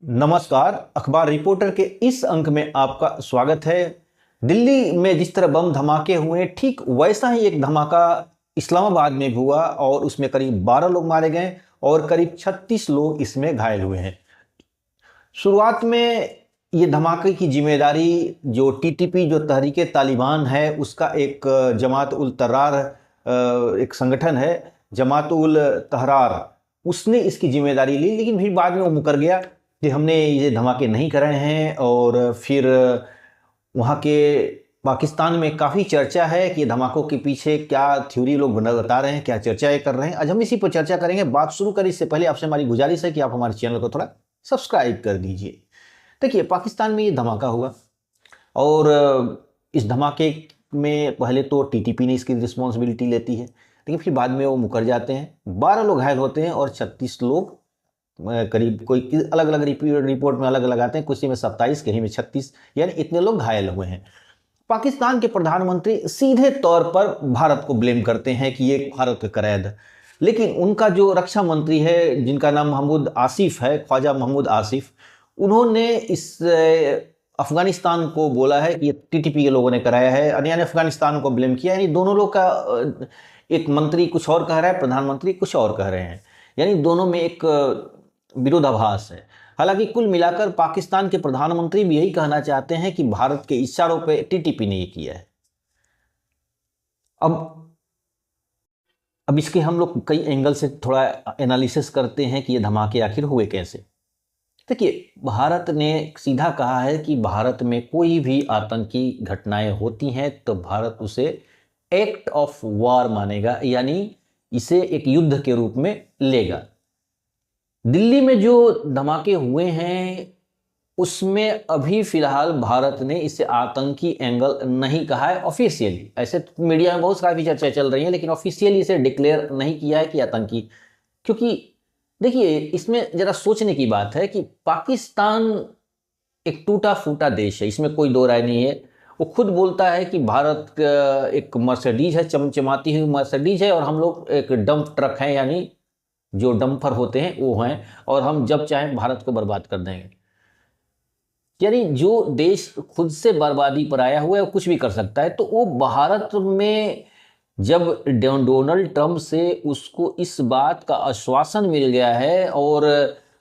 नमस्कार। अखबार रिपोर्टर के इस अंक में आपका स्वागत है। दिल्ली में जिस तरह बम धमाके हुए, ठीक वैसा ही एक धमाका इस्लामाबाद में भी हुआ और उसमें करीब 12 लोग मारे गए और करीब 36 लोग इसमें घायल हुए हैं। शुरुआत में ये धमाके की जिम्मेदारी जो टीटीपी, जो तहरीके तालिबान है, उसका एक जमात उल तर्रार एक संगठन है, जमात उल तहरार, उसने इसकी जिम्मेदारी ली। लेकिन फिर बाद में वो मुकर गया कि हमने ये धमाके नहीं कराए हैं। और फिर वहाँ के पाकिस्तान में काफ़ी चर्चा है कि धमाकों के पीछे क्या थ्योरी लोग बता रहे हैं, क्या चर्चाएं कर रहे हैं। आज हम इसी पर चर्चा करेंगे। बात शुरू करें इससे पहले आपसे हमारी गुजारिश है कि आप हमारे चैनल को थोड़ा सब्सक्राइब कर दीजिए। देखिए, पाकिस्तान में ये धमाका हुआ और इस धमाके में पहले तो टीटीपी ने इसकी रिस्पॉन्सिबिलिटी लेती है, लेकिन फिर बाद में वो मुकर जाते हैं। 12 लोग घायल होते हैं और 36 लोग करीब, कोई अलग अलग रिपोर्ट में अलग अलग आते हैं, किसी में 27, कहीं में 36, यानी इतने लोग घायल हुए हैं। पाकिस्तान के प्रधानमंत्री सीधे तौर पर भारत को ब्लेम करते हैं कि ये भारत का कराया। लेकिन उनका जो रक्षा मंत्री है, जिनका नाम महमूद आसिफ है, ख्वाजा महमूद आसिफ, उन्होंने इस अफगानिस्तान को बोला है कि ये टीटीपी के लोगों ने कराया है, यानी अफगानिस्तान को ब्लेम किया। यानी दोनों लोग का, एक मंत्री कुछ और कह रहा है, प्रधानमंत्री कुछ और कह रहे हैं, यानी दोनों में एक विरोधाभास है। हालांकि कुल मिलाकर पाकिस्तान के प्रधानमंत्री भी यही कहना चाहते हैं कि भारत के इशारों पे टीटीपी ने ये किया है। अब इसके हम लोग कई एंगल से थोड़ा एनालिसिस करते हैं कि ये धमाके आखिर हुए कैसे। देखिए, भारत ने सीधा कहा है कि भारत में कोई भी आतंकी घटनाएं होती हैं तो भारत उसे एक्ट ऑफ वॉर मानेगा, यानी इसे एक युद्ध के रूप में लेगा। दिल्ली में जो धमाके हुए हैं उसमें अभी फिलहाल भारत ने इसे आतंकी एंगल नहीं कहा है ऑफिशियली। ऐसे मीडिया में बहुत काफ़ी चर्चा चल रही है, लेकिन ऑफिशियली इसे डिक्लेयर नहीं किया है कि आतंकी। क्योंकि देखिए, इसमें जरा सोचने की बात है कि पाकिस्तान एक टूटा फूटा देश है, इसमें कोई दो राय नहीं है। वो खुद बोलता है कि भारत एक मर्सिडीज है, चमचमाती हुई मर्सिडीज है, और हम लोग एक डंप ट्रक हैं, यानी जो डंपर होते हैं वो हैं, और हम जब चाहें भारत को बर्बाद कर देंगे। यानी जो देश खुद से बर्बादी पर आया हुआ है वो कुछ भी कर सकता है। तो वो भारत में जब डोनाल्ड ट्रंप से उसको इस बात का आश्वासन मिल गया है और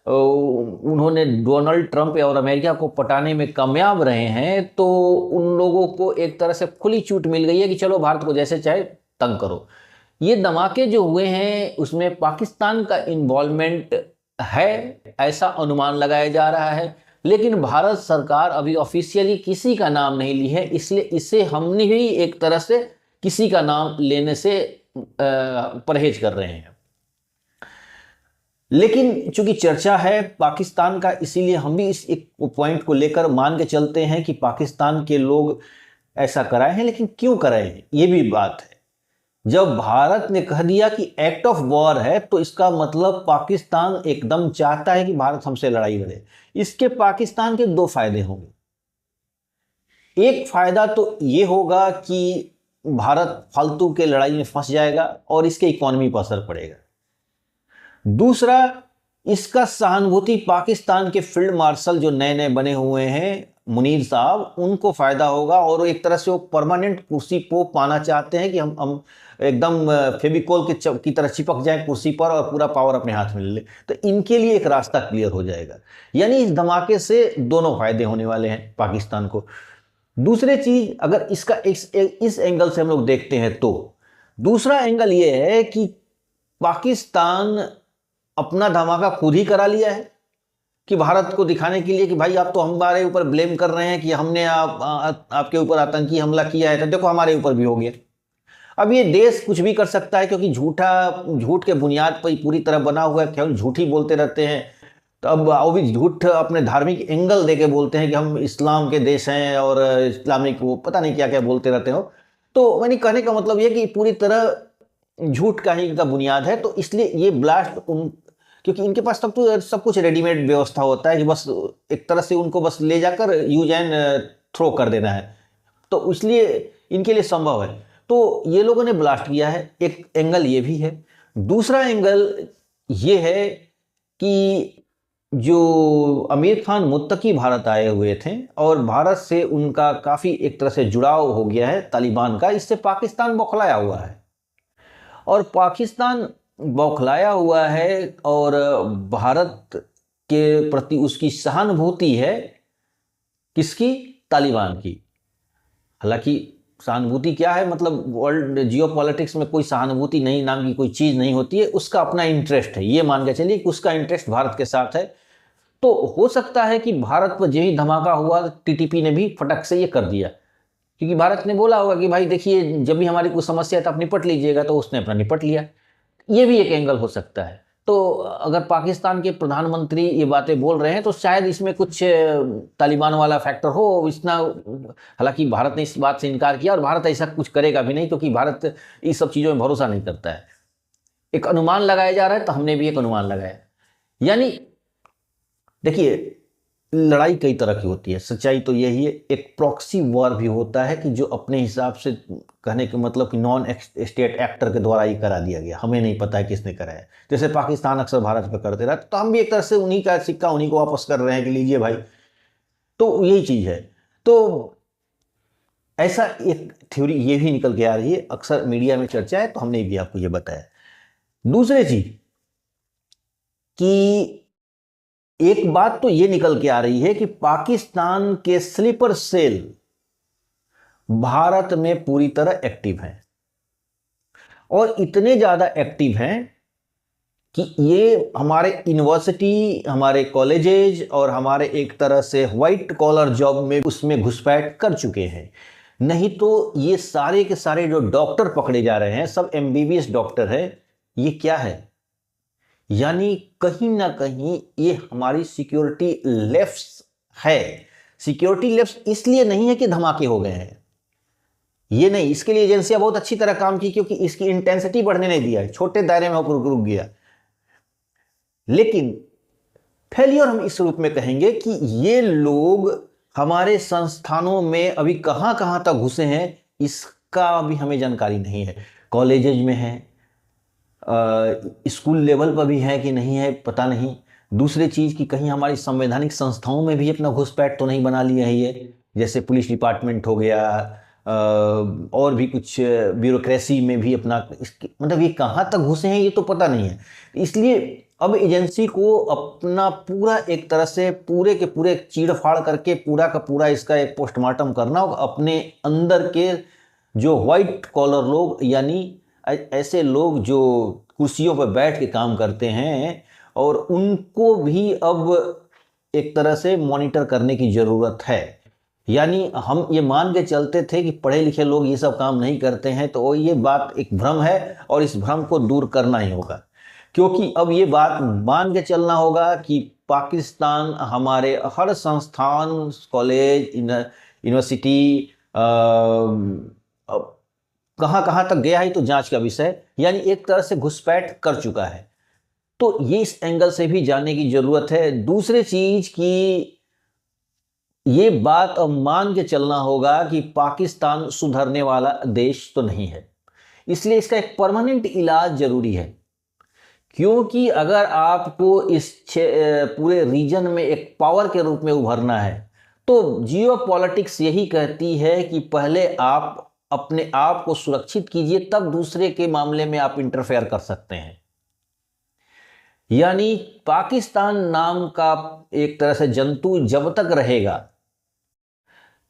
उन्होंने डोनाल्ड ट्रंप और अमेरिका को पटाने में कामयाब रहे हैं, तो उन लोगों को एक तरह से खुली छूट मिल गई है कि चलो भारत को जैसे चाहे तंग करो। ये धमाके जो हुए हैं उसमें पाकिस्तान का इन्वॉल्वमेंट है, ऐसा अनुमान लगाया जा रहा है। लेकिन भारत सरकार अभी ऑफिशियली किसी का नाम नहीं ली है, इसलिए इसे हमने ही एक तरह से किसी का नाम लेने से परहेज कर रहे हैं। लेकिन चूंकि चर्चा है पाकिस्तान का, इसीलिए हम भी इस एक पॉइंट को लेकर मान के चलते हैं कि पाकिस्तान के लोग ऐसा कराए हैं। लेकिन क्यों कराए हैं, ये भी बात है। जब भारत ने कह दिया कि एक्ट ऑफ वॉर है, तो इसका मतलब पाकिस्तान एकदम चाहता है कि भारत हमसे लड़ाई लड़े। इसके पाकिस्तान के दो फायदे होंगे। एक फायदा तो ये होगा कि भारत फालतू के लड़ाई में फंस जाएगा और इसके इकोनॉमी पर असर पड़ेगा। दूसरा, इसका सहानुभूति पाकिस्तान के फील्ड मार्शल जो नए नए बने हुए हैं, मुनीर साहब, उनको फायदा होगा। और एक तरह से वो परमानेंट कुर्सी को पाना चाहते हैं कि हम एकदम फेविकोल की तरह चिपक जाए कुर्सी पर और पूरा पावर अपने हाथ में ले ले। तो इनके लिए एक रास्ता क्लियर हो जाएगा। यानी इस धमाके से दोनों फायदे होने वाले हैं पाकिस्तान को। दूसरी चीज, अगर इसका इस एंगल से हम लोग देखते हैं तो दूसरा एंगल ये है कि पाकिस्तान अपना धमाका खुद ही करा लिया है कि भारत को दिखाने के लिए कि भाई आप तो हमारे ऊपर ब्लेम कर रहे हैं कि हमने आपके ऊपर आतंकी हमला किया है, तो देखो हमारे ऊपर भी हो गया। अब ये देश कुछ भी कर सकता है, क्योंकि झूठ के बुनियाद पर ही पूरी तरह बना हुआ है, केवल झूठ ही बोलते रहते हैं। तो अब वो भी झूठ अपने धार्मिक एंगल दे के बोलते हैं कि हम इस्लाम के देश हैं और इस्लामिक वो पता नहीं क्या क्या बोलते रहते हो। तो मैंने कहने का मतलब ये कि पूरी तरह झूठ का ही इनका बुनियाद है। तो इसलिए ये ब्लास्ट क्योंकि इनके पास तब तो सब कुछ रेडीमेड व्यवस्था होता है कि बस एक तरह से उनको बस ले जाकर यूज एंड थ्रो कर देना है, तो इसलिए इनके लिए संभव है। तो ये लोगों ने ब्लास्ट किया है, एक एंगल ये भी है। दूसरा एंगल ये है कि जो आमिर खान मुत्तकी भारत आए हुए थे और भारत से उनका काफ़ी एक तरह से जुड़ाव हो गया है तालिबान का, इससे पाकिस्तान बौखलाया हुआ है। और पाकिस्तान बौखलाया हुआ है और भारत के प्रति उसकी सहानुभूति है, किसकी? तालिबान की। हालांकि सहानुभूति क्या है, मतलब वर्ल्ड जियो पॉलिटिक्स में कोई सहानुभूती नहीं नाम की कोई चीज़ नहीं होती है, उसका अपना इंटरेस्ट है, ये मान के चलिए कि उसका इंटरेस्ट भारत के साथ है। तो हो सकता है कि भारत पर यही धमाका हुआ, टीटीपी ने भी फटक से ये कर दिया, क्योंकि भारत ने बोला होगा कि भाई देखिए जब भी हमारी कुछ समस्या है तो आप निपट लीजिएगा, तो उसने अपना निपट लिया। ये भी एक एंगल हो सकता है। तो अगर पाकिस्तान के प्रधानमंत्री ये बातें बोल रहे हैं तो शायद इसमें कुछ तालिबान वाला फैक्टर हो इतना। हालांकि भारत ने इस बात से इनकार किया और भारत ऐसा कुछ करेगा भी नहीं, क्योंकि भारत इस सब चीज़ों में भरोसा नहीं करता है। एक अनुमान लगाया जा रहा है, तो हमने भी एक अनुमान लगाया। यानी देखिए, लड़ाई कई तरह की होती है, सच्चाई तो यही है। एक प्रॉक्सी वॉर भी होता है कि जो अपने हिसाब से, कहने का मतलब कि नॉन स्टेट एक्टर के द्वारा ही करा दिया गया, हमें नहीं पता है किसने कराया। जैसे पाकिस्तान अक्सर भारत पर करते रहा, तो हम भी एक तरह से उन्हीं का सिक्का उन्हीं को वापस कर रहे हैं कि लीजिए भाई। तो यही चीज़ है। तो ऐसा एक थ्योरी ये भी निकल के आ रही है, अक्सर मीडिया में चर्चा है, तो हमने भी आपको ये बताया। दूसरी चीज कि एक बात तो ये निकल के आ रही है कि पाकिस्तान के स्लीपर सेल भारत में पूरी तरह एक्टिव हैं, और इतने ज्यादा एक्टिव हैं कि ये हमारे यूनिवर्सिटी, हमारे कॉलेजेज और हमारे एक तरह से व्हाइट कॉलर जॉब में उसमें घुसपैठ कर चुके हैं। नहीं तो ये सारे के सारे जो डॉक्टर पकड़े जा रहे हैं सब एमबीबीएस डॉक्टर है। ये क्या है? यानी कहीं ना कहीं ये हमारी सिक्योरिटी लेफ्ट है। सिक्योरिटी लेफ्ट इसलिए नहीं है कि धमाके हो गए हैं, ये नहीं, इसके लिए एजेंसियां बहुत अच्छी तरह काम की, क्योंकि इसकी इंटेंसिटी बढ़ने नहीं दिया है, छोटे दायरे में होकर रुक गया। लेकिन फेलियर हम इस रूप में कहेंगे कि ये लोग हमारे संस्थानों में अभी कहां कहां तक घुसे हैं, इसका अभी हमें जानकारी नहीं है। कॉलेजेज में है, स्कूल लेवल पर भी है कि नहीं है, पता नहीं। दूसरी चीज़ कि कहीं हमारी संवैधानिक संस्थाओं में भी अपना घुसपैठ तो नहीं बना लिया है ये, जैसे पुलिस डिपार्टमेंट हो गया, और भी कुछ ब्यूरोक्रेसी में भी अपना, मतलब ये कहाँ तक घुसे हैं ये तो पता नहीं है। इसलिए अब एजेंसी को अपना पूरा एक तरह से पूरे के पूरे चीड़-फाड़ करके पूरा का पूरा इसका एक पोस्टमार्टम करना होगा। अपने अंदर के जो व्हाइट कॉलर लोग, यानी ऐसे लोग जो कुर्सियों पर बैठ के काम करते हैं, और उनको भी अब एक तरह से मॉनिटर करने की ज़रूरत है। यानी हम ये मान के चलते थे कि पढ़े लिखे लोग ये सब काम नहीं करते हैं, तो ये बात एक भ्रम है और इस भ्रम को दूर करना ही होगा। क्योंकि अब ये बात मान के चलना होगा कि पाकिस्तान हमारे हर संस्थान, कॉलेज, यूनिवर्सिटी कहाँ कहाँ तक गया है तो जांच का विषय, यानी एक तरह से घुसपैठ कर चुका है। तो ये इस एंगल से भी जानने की जरूरत है। दूसरी चीज कि ये बात अब मान के चलना होगा कि पाकिस्तान सुधरने वाला देश तो नहीं है, इसलिए इसका एक परमानेंट इलाज जरूरी है। क्योंकि अगर आपको इस पूरे रीजन में एक पावर के रूप में उभरना है, तो जियो पॉलिटिक्स यही कहती है कि पहले आप अपने आप को सुरक्षित कीजिए, तब दूसरे के मामले में आप इंटरफेयर कर सकते हैं। यानी पाकिस्तान नाम का एक तरह से जंतु जब तक रहेगा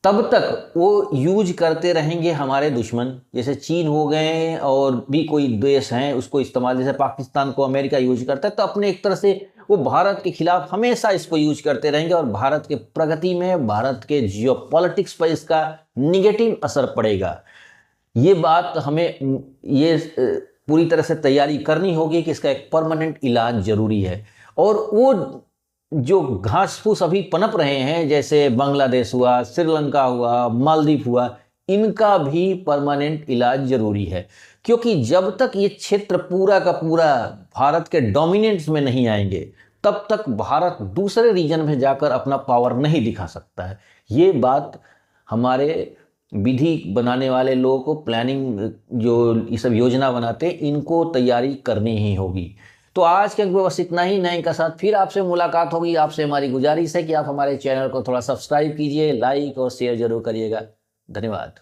तब तक वो यूज करते रहेंगे हमारे दुश्मन, जैसे चीन हो गए और भी कोई देश हैं उसको इस्तेमाल, जैसे पाकिस्तान को अमेरिका यूज करता है, तो अपने एक तरह से वो भारत के खिलाफ हमेशा इसको यूज करते रहेंगे, और भारत के प्रगति में, भारत के जियो पॉलिटिक्स पर इसका निगेटिव असर पड़ेगा। ये बात हमें ये पूरी तरह से तैयारी करनी होगी कि इसका एक परमानेंट इलाज जरूरी है। और वो जो घास फूस अभी पनप रहे हैं, जैसे बांग्लादेश हुआ, श्रीलंका हुआ, मालदीव हुआ, इनका भी परमानेंट इलाज जरूरी है। क्योंकि जब तक ये क्षेत्र पूरा का पूरा भारत के डोमिनेंस में नहीं आएंगे, तब तक भारत दूसरे रीजन में जाकर अपना पावर नहीं दिखा सकता है। ये बात हमारे विधि बनाने वाले लोगों को, प्लानिंग जो ये सब योजना बनाते हैं, इनको तैयारी करनी ही होगी। तो आज के अंक में बस इतना ही। नए अंक के साथ फिर आपसे मुलाकात होगी। आपसे हमारी गुजारिश है कि आप हमारे चैनल को थोड़ा सब्सक्राइब कीजिए, लाइक और शेयर जरूर करिएगा। धन्यवाद।